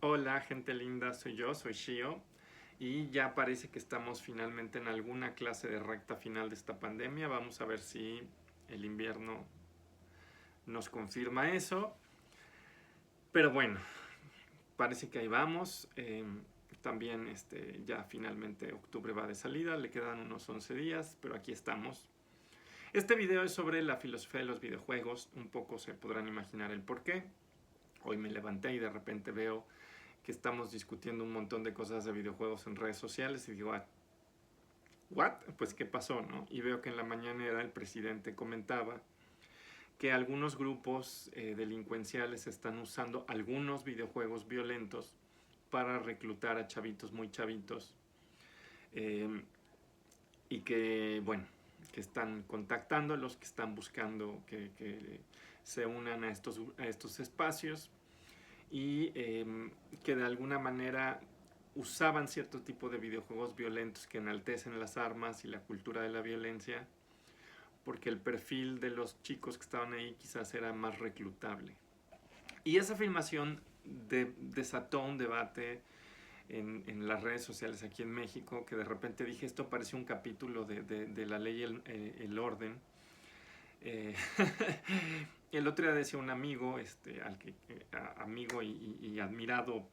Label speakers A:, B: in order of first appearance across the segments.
A: Hola, gente linda, soy Shio y ya parece que estamos finalmente en alguna clase de recta final de esta pandemia. Vamos a ver si el invierno nos confirma eso. Pero bueno, parece que ahí vamos. También ya finalmente octubre va de salida, le quedan unos 11 días, pero aquí estamos. Este video es sobre la filosofía de los videojuegos. Un poco se podrán imaginar el por qué. Hoy me levanté y de repente veo que estamos discutiendo un montón de cosas de videojuegos en redes sociales y digo, ¿what? Pues ¿qué pasó, no? Y veo que en la mañana el presidente comentaba que algunos grupos delincuenciales están usando algunos videojuegos violentos para reclutar a chavitos muy chavitos eh, y que, bueno, que están contactándolos, que están buscando que se unan a estos espacios y que de alguna manera usaban cierto tipo de videojuegos violentos que enaltecen las armas y la cultura de la violencia, porque el perfil de los chicos que estaban ahí quizás era más reclutable. Y esa afirmación desató un debate en las redes sociales aquí en México, que de repente dije, esto parece un capítulo de la ley el orden. Eh, el otro día decía un amigo, amigo y admirado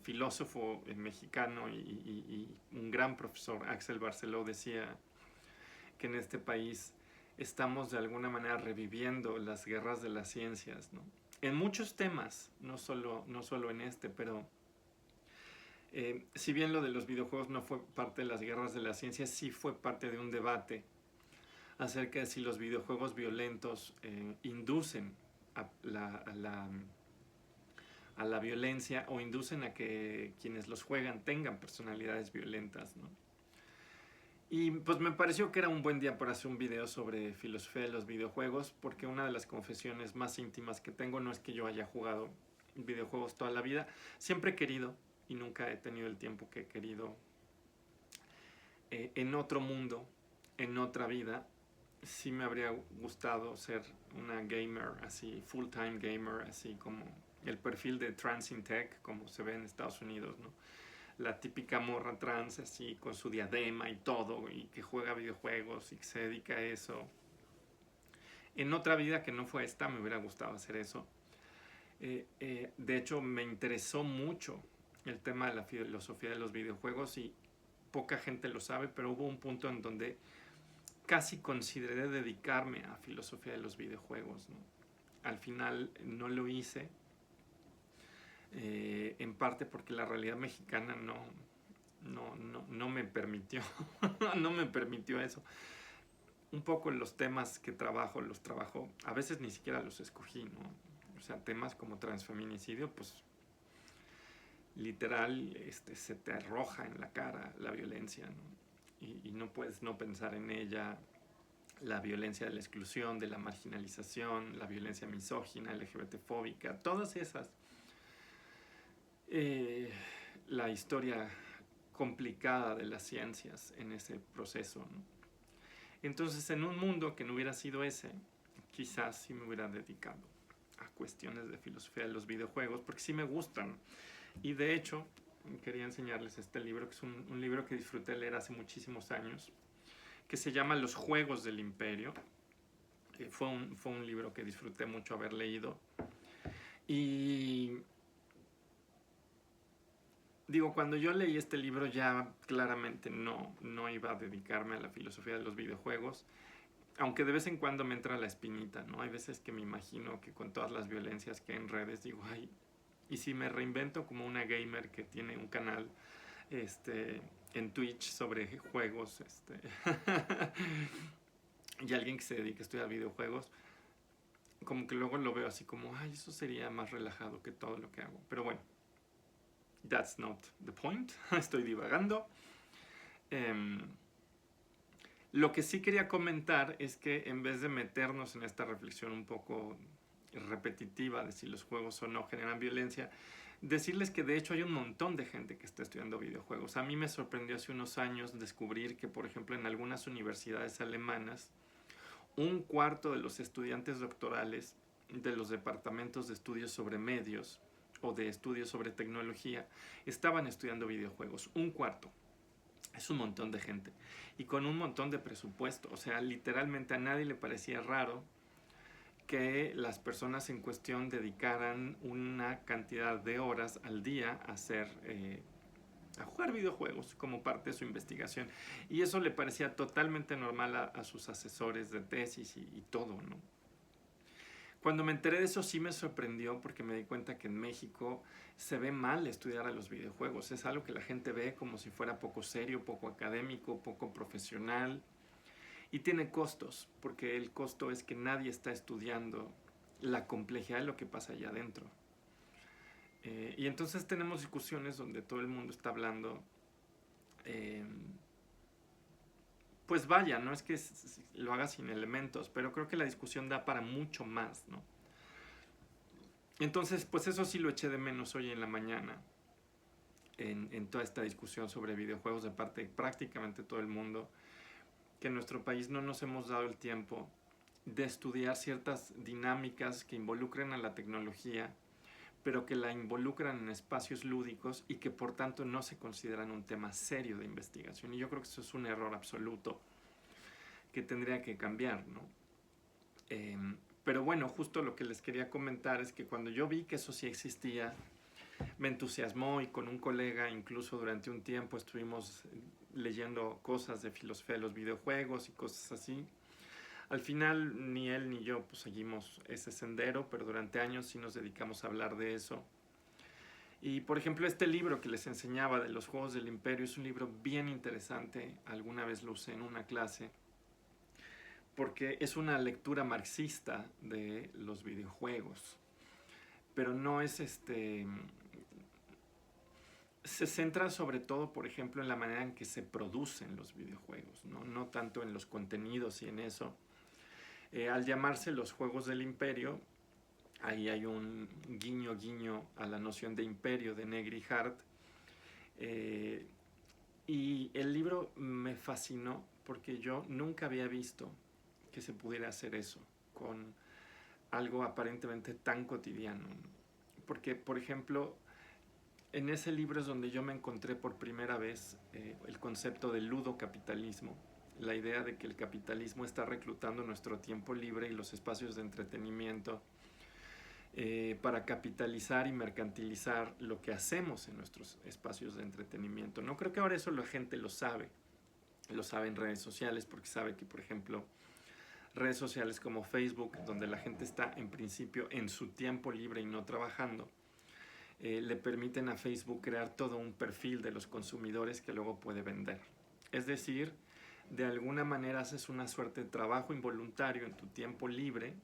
A: filósofo mexicano y un gran profesor, Axel Barceló, decía que en este país estamos de alguna manera reviviendo las guerras de las ciencias, ¿no? En muchos temas, no solo en este, pero si bien lo de los videojuegos no fue parte de las guerras de las ciencias, sí fue parte de un debate acerca de si los videojuegos violentos inducen a la violencia o inducen a que quienes los juegan tengan personalidades violentas, ¿no? Y pues me pareció que era un buen día para hacer un video sobre filosofía de los videojuegos, porque una de las confesiones más íntimas que tengo no es que yo haya jugado videojuegos toda la vida. Siempre he querido y nunca he tenido el tiempo que he querido en otro mundo, en otra vida. Sí me habría gustado ser una gamer, así, full-time gamer, así como el perfil de Trans in Tech, como se ve en Estados Unidos, ¿no? La típica morra trans, así, con su diadema y todo, y que juega videojuegos y que se dedica a eso. En otra vida que no fue esta, me hubiera gustado hacer eso. De hecho, me interesó mucho el tema de la filosofía de los videojuegos y poca gente lo sabe, pero hubo un punto en donde casi consideré dedicarme a filosofía de los videojuegos, ¿no? Al final no lo hice, en parte porque la realidad mexicana no me permitió, no me permitió eso. Un poco los temas que los trabajo, a veces ni siquiera los escogí, ¿no? O sea, temas como transfeminicidio, pues literal se te arroja en la cara la violencia, ¿no? Y no puedes no pensar en ella. La violencia de la exclusión, de la marginalización, la violencia misógina, LGBT-fóbica, todas esas. Eh, la historia complicada de las ciencias en ese proceso, ¿no? Entonces, en un mundo que no hubiera sido ese, quizás sí me hubiera dedicado a cuestiones de filosofía de los videojuegos, porque sí me gustan. Y de hecho, quería enseñarles este libro, que es un libro que disfruté leer hace muchísimos años, que se llama Los Juegos del Imperio. Fue un libro que disfruté mucho haber leído. Y digo, cuando yo leí este libro ya claramente no iba a dedicarme a la filosofía de los videojuegos, aunque de vez en cuando me entra la espinita, ¿no? Hay veces que me imagino que con todas las violencias que hay en redes digo, ay, y si me reinvento como una gamer que tiene un canal en Twitch sobre juegos, y alguien que se dedique a estudiar videojuegos, como que luego lo veo así como, ay, eso sería más relajado que todo lo que hago. Pero bueno, that's not the point. Estoy divagando. Lo que sí quería comentar es que en vez de meternos en esta reflexión un poco repetitiva de si los juegos o no generan violencia, decirles que de hecho hay un montón de gente que está estudiando videojuegos. A mí me sorprendió hace unos años descubrir que, por ejemplo, en algunas universidades alemanas, un cuarto de los estudiantes doctorales de los departamentos de estudios sobre medios o de estudios sobre tecnología estaban estudiando videojuegos. Un cuarto. Es un montón de gente. Y con un montón de presupuesto. O sea, literalmente a nadie le parecía raro que las personas en cuestión dedicaran una cantidad de horas al día a jugar videojuegos como parte de su investigación. Y eso le parecía totalmente normal a sus asesores de tesis y todo, ¿no? Cuando me enteré de eso sí me sorprendió porque me di cuenta que en México se ve mal estudiar a los videojuegos. Es algo que la gente ve como si fuera poco serio, poco académico, poco profesional. Y tiene costos, porque el costo es que nadie está estudiando la complejidad de lo que pasa allá adentro. Y entonces tenemos discusiones donde todo el mundo está hablando. Pues vaya, no es que lo haga sin elementos, pero creo que la discusión da para mucho más, ¿no? Entonces, pues eso sí lo eché de menos hoy en la mañana, en toda esta discusión sobre videojuegos de parte de prácticamente todo el mundo, que en nuestro país no nos hemos dado el tiempo de estudiar ciertas dinámicas que involucren a la tecnología, pero que la involucran en espacios lúdicos y que por tanto no se consideran un tema serio de investigación. Y yo creo que eso es un error absoluto que tendría que cambiar, ¿no? Pero bueno, justo lo que les quería comentar es que cuando yo vi que eso sí existía, me entusiasmó y con un colega incluso durante un tiempo estuvimos leyendo cosas de filosofía de los videojuegos y cosas así. Al final ni él ni yo pues seguimos ese sendero, pero durante años sí nos dedicamos a hablar de eso. Y por ejemplo este libro que les enseñaba de los Juegos del Imperio es un libro bien interesante, alguna vez lo usé en una clase, porque es una lectura marxista de los videojuegos, pero no es se centra sobre todo, por ejemplo, en la manera en que se producen los videojuegos, no tanto en los contenidos y en eso. Al llamarse los Juegos del Imperio, ahí hay un guiño a la noción de imperio de Negri Hart. Y el libro me fascinó porque yo nunca había visto que se pudiera hacer eso con algo aparentemente tan cotidiano. Porque, por ejemplo, en ese libro es donde yo me encontré por primera vez el concepto del ludocapitalismo, la idea de que el capitalismo está reclutando nuestro tiempo libre y los espacios de entretenimiento para capitalizar y mercantilizar lo que hacemos en nuestros espacios de entretenimiento. No creo que ahora eso la gente lo sabe en redes sociales, porque sabe que, por ejemplo, redes sociales como Facebook, donde la gente está en principio en su tiempo libre y no trabajando, le permiten a Facebook crear todo un perfil de los consumidores que luego puede vender. Es decir, de alguna manera haces una suerte de trabajo involuntario en tu tiempo libre,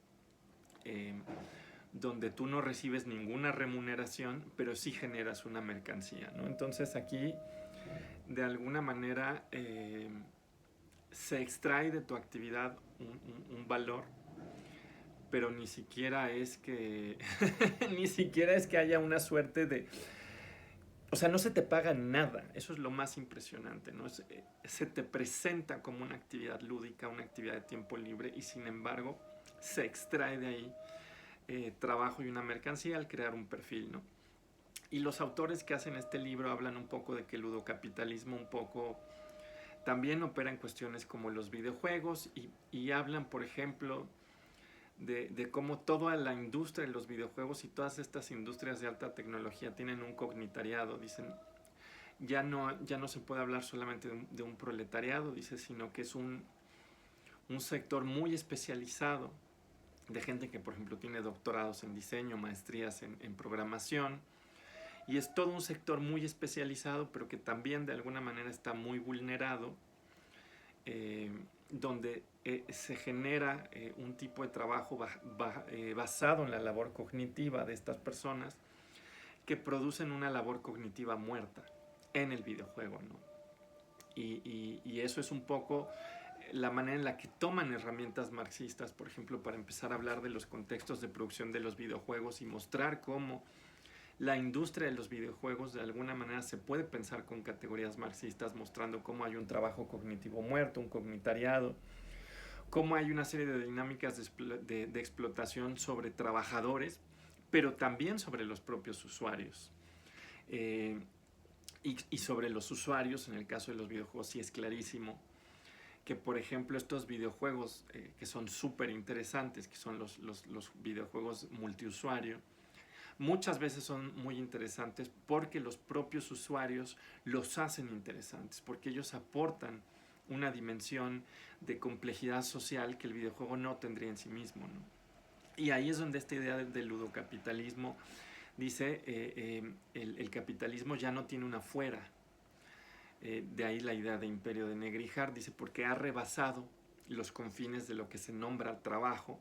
A: donde tú no recibes ninguna remuneración, pero sí generas una mercancía, ¿no? Entonces aquí, de alguna manera, se extrae de tu actividad un valor, pero ni siquiera es que ni siquiera es que haya una suerte de, o sea, no se te paga nada. Eso es lo más impresionante, ¿no? Se te presenta como una actividad lúdica, una actividad de tiempo libre, y sin embargo se extrae de ahí trabajo y una mercancía al crear un perfil, ¿no? Y los autores que hacen este libro hablan un poco de que el ludocapitalismo un poco también opera en cuestiones como los videojuegos y hablan, por ejemplo, de cómo toda la industria de los videojuegos y todas estas industrias de alta tecnología tienen un cognitariado. Dicen, ya no se puede hablar solamente de un proletariado, dice, sino que es un sector muy especializado de gente que, por ejemplo, tiene doctorados en diseño, maestrías en programación, y es todo un sector muy especializado, pero que también de alguna manera está muy vulnerado, donde se genera un tipo de trabajo basado en la labor cognitiva de estas personas que producen una labor cognitiva muerta en el videojuego, ¿no? Y eso es un poco la manera en la que toman herramientas marxistas, por ejemplo, para empezar a hablar de los contextos de producción de los videojuegos y mostrar cómo la industria de los videojuegos de alguna manera se puede pensar con categorías marxistas, mostrando cómo hay un trabajo cognitivo muerto, un cognitariado, cómo hay una serie de dinámicas de explotación sobre trabajadores, pero también sobre los propios usuarios. Y sobre los usuarios, en el caso de los videojuegos, sí es clarísimo que, por ejemplo, estos videojuegos que son súper interesantes, que son los videojuegos multiusuario, muchas veces son muy interesantes porque los propios usuarios los hacen interesantes, porque ellos aportan una dimensión de complejidad social que el videojuego no tendría en sí mismo, ¿no? Y ahí es donde esta idea del ludocapitalismo dice, el capitalismo ya no tiene una fuera. De ahí la idea de imperio de Negrijar, dice, porque ha rebasado los confines de lo que se nombra trabajo,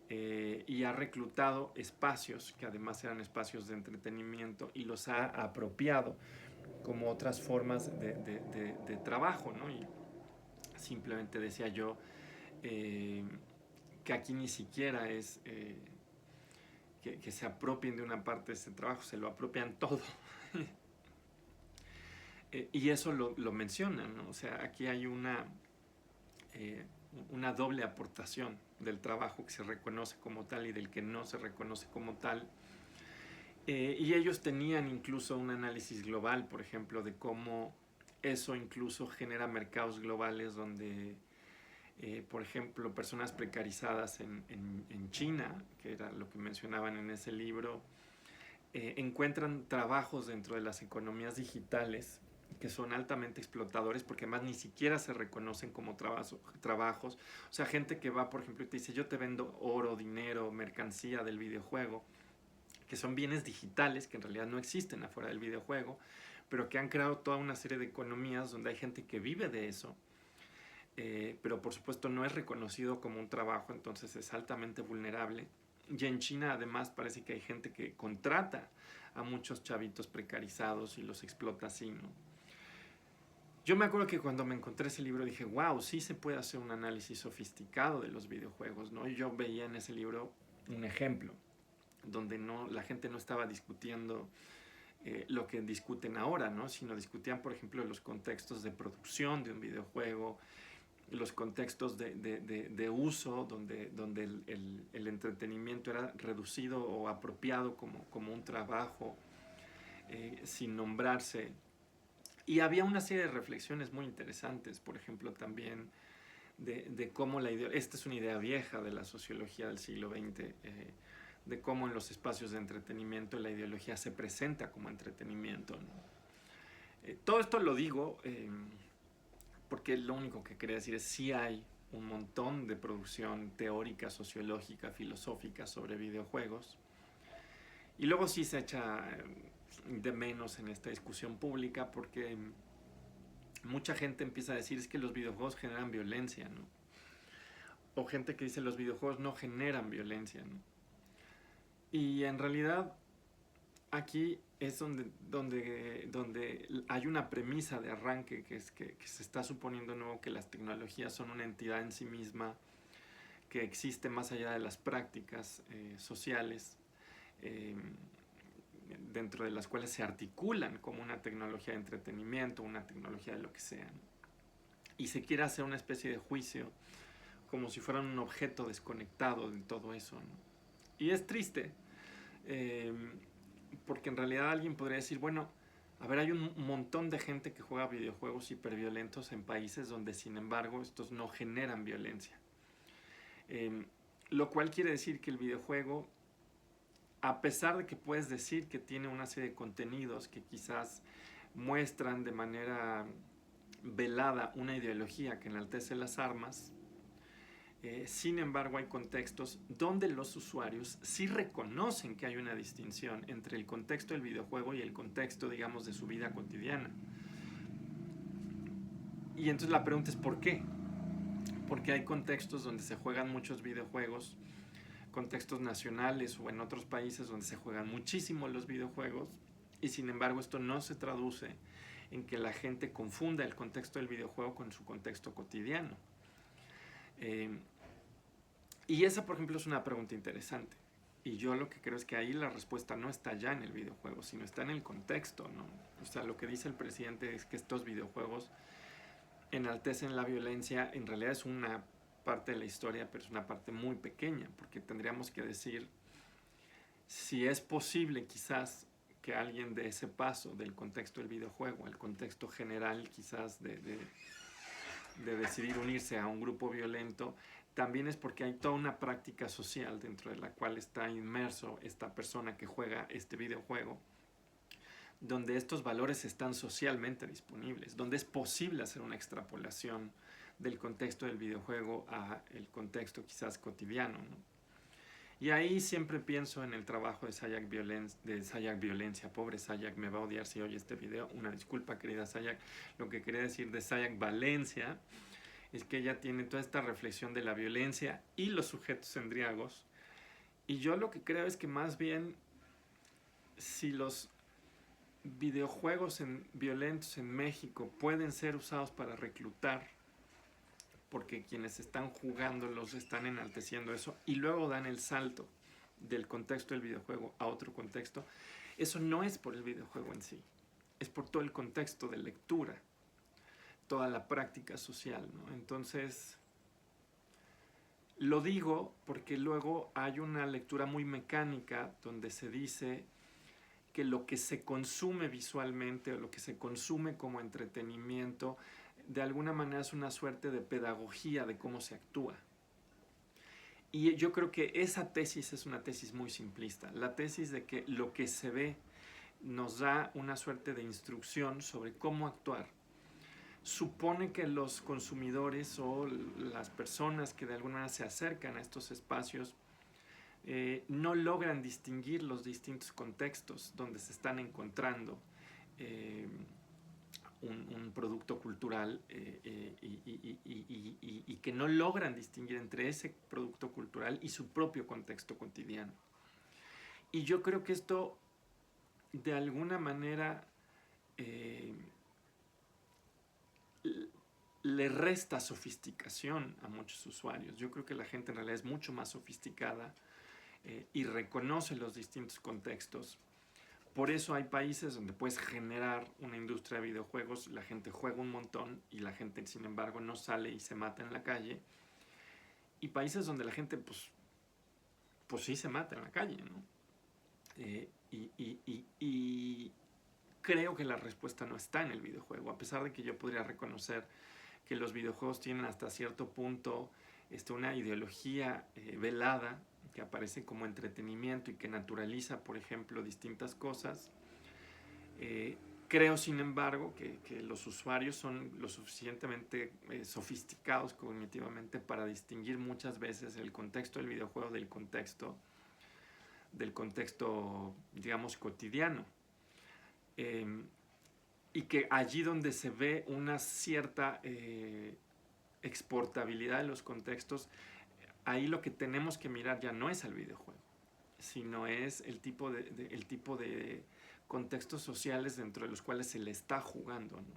A: y ha reclutado espacios, que además eran espacios de entretenimiento, y los ha apropiado como otras formas de trabajo, ¿no? Y simplemente decía yo que aquí ni siquiera es que se apropien de una parte de ese trabajo, se lo apropian todo. Y eso lo mencionan, ¿no? O sea, aquí hay una doble aportación del trabajo que se reconoce como tal y del que no se reconoce como tal. Y ellos tenían incluso un análisis global, por ejemplo, de cómo eso incluso genera mercados globales donde, por ejemplo, personas precarizadas en China, que era lo que mencionaban en ese libro, encuentran trabajos dentro de las economías digitales que son altamente explotadores porque además ni siquiera se reconocen como trabajos. O sea, gente que va, por ejemplo, y te dice, yo te vendo oro, dinero, mercancía del videojuego, que son bienes digitales que en realidad no existen afuera del videojuego, pero que han creado toda una serie de economías donde hay gente que vive de eso, pero por supuesto no es reconocido como un trabajo, entonces es altamente vulnerable. Y en China además parece que hay gente que contrata a muchos chavitos precarizados y los explota así, ¿no? Yo me acuerdo que cuando me encontré ese libro dije, wow, sí se puede hacer un análisis sofisticado de los videojuegos, ¿no? Y yo veía en ese libro un ejemplo donde la gente no estaba discutiendo lo que discuten ahora, ¿no? Sino discutían, por ejemplo, los contextos de producción de un videojuego, los contextos de uso, donde el entretenimiento era reducido o apropiado como un trabajo, sin nombrarse. Y había una serie de reflexiones muy interesantes, por ejemplo, también de cómo esta es una idea vieja de la sociología del siglo XX, de cómo en los espacios de entretenimiento la ideología se presenta como entretenimiento, ¿no? Todo esto lo digo porque lo único que quería decir es sí hay un montón de producción teórica, sociológica, filosófica sobre videojuegos, y luego sí se echa de menos en esta discusión pública porque mucha gente empieza a decir es que los videojuegos generan violencia, ¿no? O gente que dice los videojuegos no generan violencia, ¿no? Y en realidad aquí es donde hay una premisa de arranque que es que se está suponiendo de nuevo que las tecnologías son una entidad en sí misma que existe más allá de las prácticas sociales, dentro de las cuales se articulan como una tecnología de entretenimiento, una tecnología de lo que sea, ¿no? Y se quiere hacer una especie de juicio como si fueran un objeto desconectado de todo eso, ¿no? Y es triste, porque en realidad alguien podría decir, bueno, a ver, hay un montón de gente que juega videojuegos hiperviolentos en países donde, sin embargo, estos no generan violencia. Lo cual quiere decir que el videojuego, a pesar de que puedes decir que tiene una serie de contenidos que quizás muestran de manera velada una ideología que enaltece las armas, sin embargo hay contextos donde los usuarios sí reconocen que hay una distinción entre el contexto del videojuego y el contexto, digamos, de su vida cotidiana. Y entonces la pregunta es ¿por qué? Porque hay contextos donde se juegan muchos videojuegos, contextos nacionales o en otros países donde se juegan muchísimo los videojuegos, y sin embargo esto no se traduce en que la gente confunda el contexto del videojuego con su contexto cotidiano. Y esa, por ejemplo, es una pregunta interesante. Y yo lo que creo es que ahí la respuesta no está ya en el videojuego, sino está en el contexto, ¿no? O sea, lo que dice el presidente es que estos videojuegos enaltecen la violencia. En realidad es una parte de la historia, pero es una parte muy pequeña, porque tendríamos que decir, si es posible quizás que alguien dé ese paso del contexto del videojuego al contexto general quizás de decidir unirse a un grupo violento, también es porque hay toda una práctica social dentro de la cual está inmerso esta persona que juega este videojuego, donde estos valores están socialmente disponibles, donde es posible hacer una extrapolación del contexto del videojuego a el contexto quizás cotidiano, ¿no? Y ahí siempre pienso en el trabajo de Sayak Violencia. Pobre Sayak, me va a odiar si oye este video. Una disculpa, querida Sayak. Lo que quería decir de Sayak Valencia es que ella tiene toda esta reflexión de la violencia y los sujetos endriagos. Y yo lo que creo es que más bien, si los videojuegos violentos en México pueden ser usados para reclutar, porque quienes están jugando los están enalteciendo eso y luego dan el salto del contexto del videojuego a otro contexto, eso no es por el videojuego en sí, es por todo el contexto de lectura, toda la práctica social, ¿no? Entonces, lo digo porque luego hay una lectura muy mecánica donde se dice que lo que se consume visualmente o lo que se consume como entretenimiento de alguna manera es una suerte de pedagogía de cómo se actúa. Y yo creo que esa tesis es una tesis muy simplista. La tesis de que lo que se ve nos da una suerte de instrucción sobre cómo actuar. Supone que los consumidores o las personas que de alguna manera se acercan a estos espacios no logran distinguir los distintos contextos donde se están encontrando un producto cultural y que no logran distinguir entre ese producto cultural y su propio contexto cotidiano. Y yo creo que esto de alguna manera le resta sofisticación a muchos usuarios. Yo creo que la gente en realidad es mucho más sofisticada y reconoce los distintos contextos. Por eso hay países donde puedes generar una industria de videojuegos, la gente juega un montón y la gente, sin embargo, no sale y se mata en la calle. Y países donde la gente, pues sí se mata en la calle, ¿no? Y creo que la respuesta no está en el videojuego, a pesar de que yo podría reconocer que los videojuegos tienen hasta cierto punto una ideología velada que aparece como entretenimiento y que naturaliza, por ejemplo, distintas cosas. Creo, sin embargo, que los usuarios son lo suficientemente sofisticados cognitivamente para distinguir muchas veces el contexto del videojuego del contexto, digamos, cotidiano. Y que allí donde se ve una cierta exportabilidad de los contextos, ahí lo que tenemos que mirar ya no es al videojuego, sino es el tipo de contextos sociales dentro de los cuales se le está jugando, ¿no?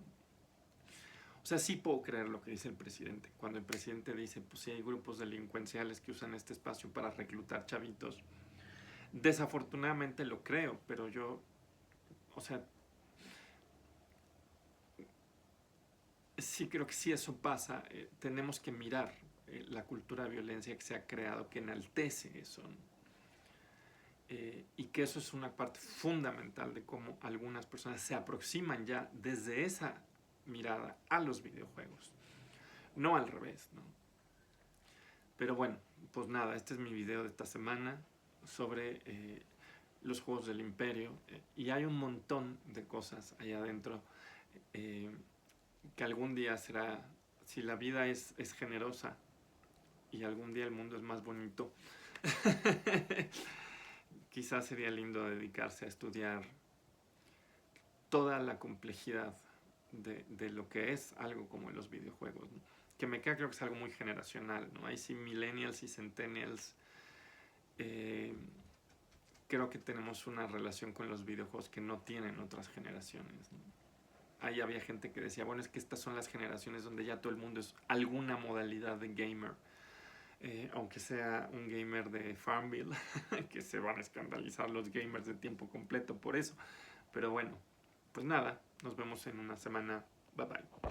A: O sea, sí puedo creer lo que dice el presidente. Cuando el presidente dice, pues sí hay grupos delincuenciales que usan este espacio para reclutar chavitos. Desafortunadamente lo creo, pero yo, o sea, sí creo que si eso pasa, tenemos que mirar la cultura de violencia que se ha creado, que enaltece eso, ¿no? Y que eso es una parte fundamental de cómo algunas personas se aproximan ya desde esa mirada a los videojuegos, no al revés, ¿no? Pero bueno, pues nada, este es mi video de esta semana sobre los juegos del imperio, y hay un montón de cosas allá adentro que algún día será, si la vida es generosa y algún día el mundo es más bonito, quizás sería lindo dedicarse a estudiar toda la complejidad de lo que es algo como los videojuegos, ¿no? Que me queda, creo que es algo muy generacional, ¿no? Hay sí millennials y centennials. Creo que tenemos una relación con los videojuegos que no tienen otras generaciones, ¿no? Ahí había gente que decía, bueno, es que estas son las generaciones donde ya todo el mundo es alguna modalidad de gamer. Aunque sea un gamer de Farmville, que se van a escandalizar los gamers de tiempo completo por eso. Pero bueno, pues nada, nos vemos en una semana. Bye bye.